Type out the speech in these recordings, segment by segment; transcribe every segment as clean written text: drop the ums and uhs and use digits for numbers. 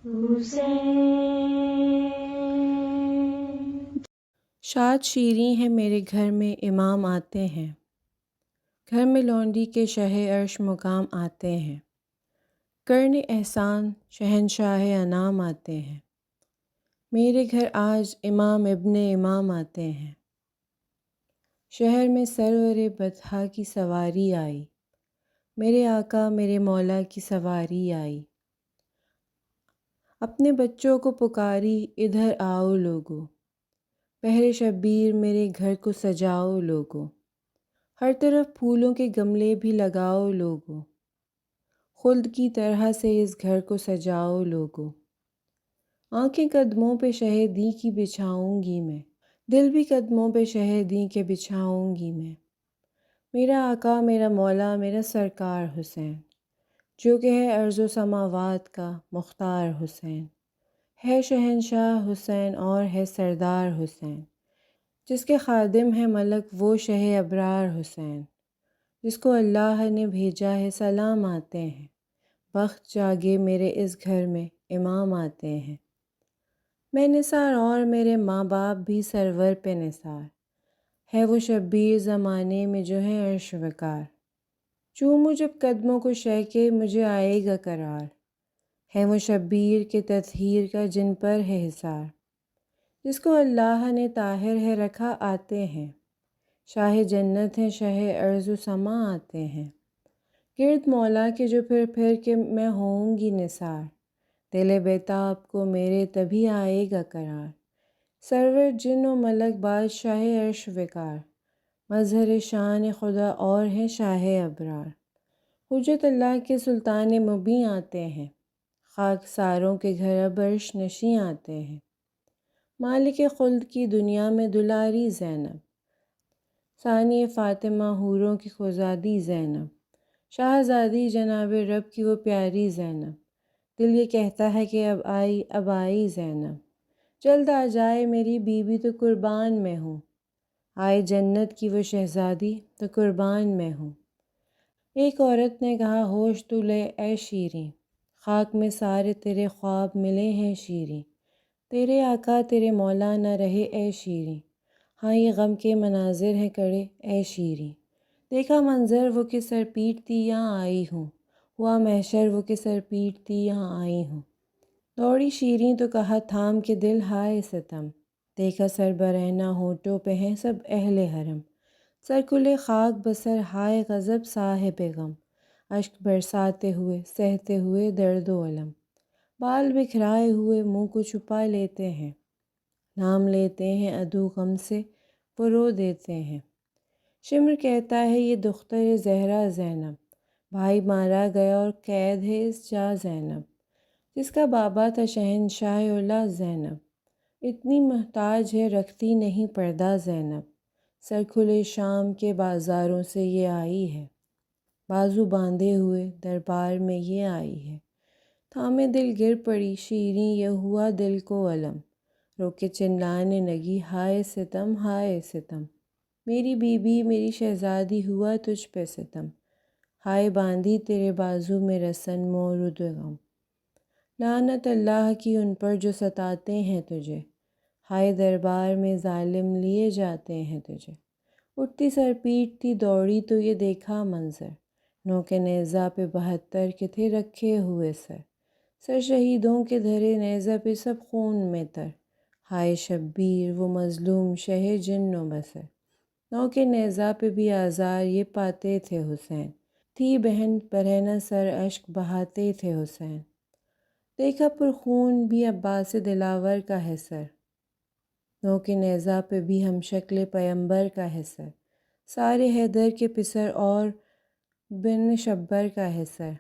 حسین۔ شاد شیریں ہے میرے گھر میں امام آتے ہیں، گھر میں لونڈی کے شہ عرش مقام آتے ہیں، کرنے احسان شہنشاہ انعام آتے ہیں، میرے گھر آج امام ابن امام آتے ہیں، شہر میں سرور بطحا کی سواری آئی، میرے آقا میرے مولا کی سواری آئی، اپنے بچوں کو پکاری ادھر آؤ لوگو، پہرے شبیر میرے گھر کو سجاؤ لوگو، ہر طرف پھولوں کے گملے بھی لگاؤ لوگو، خلد کی طرح سے اس گھر کو سجاؤ لوگو، آنکھیں قدموں پہ شہدی کی بچھاؤں گی میں، دل بھی قدموں پہ شہدی کے بچھاؤں گی میں، میرا آقا میرا مولا میرا سرکار حسین، جو کہ ہے ارض و سماوات کا مختار حسین، ہے شہنشاہ حسین اور ہے سردار حسین، جس کے خادم ہے ملک وہ شہ ابرار حسین، جس کو اللہ نے بھیجا ہے سلام آتے ہیں، بخت جاگے میرے اس گھر میں امام آتے ہیں، میں نثار اور میرے ماں باپ بھی سرور پہ نثار، ہے وہ شبیر زمانے میں جو ہے عرش وقار، چوموں جب قدموں کو شہ کے مجھے آئے گا قرار، ہے وہ شبیر کے تطہیر کا جن پر ہے حصار، جس کو اللہ نے طاہر ہے رکھا آتے ہیں، شاہ جنت ہیں شہ ارض و سما آتے ہیں، گرد مولا کے جو پھر پھر کے میں ہوں گی نثار، دل بیتاب کو میرے تبھی آئے گا قرار، سرور جن و ملک بادشاہ عرش وقار، مظہر شان خدا اور ہیں شاہ ابرار، حجت اللہ کے سلطان مبیں آتے ہیں، خاک ساروں کے گھر اب عرش نشیں آتے ہیں، مالک خلد کی دنیا میں دلاری زینب، ثانی فاطمہ حوروں کی خوزادی زینب، شاہزادی جناب رب کی وہ پیاری زینب، دل یہ کہتا ہے کہ اب آئی زینب، جلد آ جائے میری بیوی تو قربان میں ہوں، آئے جنت کی وہ شہزادی تو قربان میں ہوں، ایک عورت نے کہا ہوش تو لے اے شیریں، خاک میں سارے تیرے خواب ملے ہیں شیریں، تیرے آقا تیرے مولا نہ رہے اے شیریں، ہاں یہ غم کے مناظر ہیں کڑے اے شیریں، دیکھا منظر وہ کہ سر پیٹتی یہاں آئی ہوں، ہوا محشر وہ کہ سر پیٹتی یہاں آئی ہوں، دوڑی شیریں تو کہا تھام کے دل ہائے ستم، دیکھا سر برہنہ ہونٹوں پہ ہیں سب اہل حرم، سر کھلے خاک بسر ہائے غضب صاحب غم، اشک برساتے ہوئے سہتے ہوئے درد و الم، بال بکھرائے ہوئے منہ کو چھپا لیتے ہیں، نام لیتے ہیں عدو غم سے وہ رو دیتے ہیں، شمر کہتا ہے یہ دختر زہرا زینب، بھائی مارا گیا اور قید ہے اس جا زینب، جس کا بابا تھا شہنشاہ اولا زینب، اتنی محتاج ہے رکھتی نہیں پردہ زینب، سر کھلے شام کے بازاروں سے یہ آئی ہے، بازو باندھے ہوئے دربار میں یہ آئی ہے، تھامے دل گر پڑی شیریں یہ ہوا دل کو علم، رو کے چلانے لگی ہائے ستم ہائے ستم، میری بیوی میری شہزادی ہوا تجھ پہ ستم، ہائے باندھی تیرے بازو میں رسن مورد غم، لعنت اللہ کی ان پر جو ستاتے ہیں تجھے، ہائے دربار میں ظالم لیے جاتے ہیں تجھے، اٹھتی سر پیٹتی دوڑی تو یہ دیکھا منظر، نو کے نیزہ پہ 72 کے تھے رکھے ہوئے سر شہیدوں کے دھرے نیزہ پہ سب خون میں تر، ہائے شبیر وہ مظلوم شہ جن و بسر، نو کے نیزہ پہ بھی آزار یہ پاتے تھے حسین، تھی بہن برہنہ سر اشک بہاتے تھے حسین، دیکھا پر خون بھی عباس دلاور کا ہے سر، نو کے نیزہ پہ بھی ہم شکل پیمبر کا ہے سر، سارے حیدر کے پسر اور بن شبر کا ہے سر،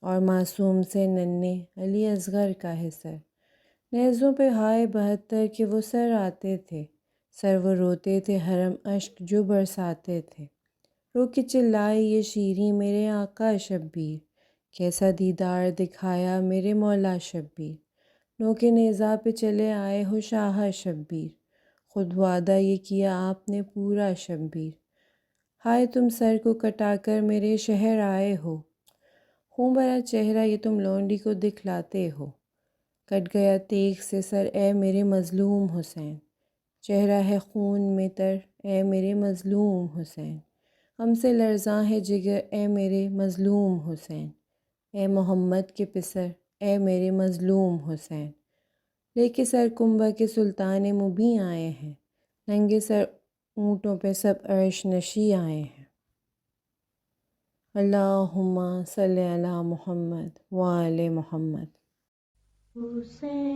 اور معصوم سے ننھے علی اصغر کا ہے سر، نیزوں پہ ہائے 72 کے وہ سر آتے تھے، سر وہ روتے تھے حرم اشک جو برساتے تھے، رو کے چلائی یہ شیریں میرے آقا شبیر، کیسا دیدار دکھایا میرے مولا شبیر، نو کے نیزہ پہ چلے آئے ہو شاہ شبیر، خود وعدہ یہ کیا آپ نے پورا شبیر، ہائے تم سر کو کٹا کر میرے شہر آئے ہو، خون بھرا چہرہ یہ تم لونڈی کو دکھلاتے ہو، کٹ گیا تیغ سے سر اے میرے مظلوم حسین، چہرہ ہے خون میں تر اے میرے مظلوم حسین، ہم سے لرزاں ہے جگر اے میرے مظلوم حسین، اے محمد کے پسر اے میرے مظلوم حسین، لے کے سر کنبہ کے سلطان مبیں آئے ہیں، ننگے سر اونٹوں پہ سب عرش نشیں آئے ہیں۔ اللہم صلی علی محمد وآل محمد۔ حسین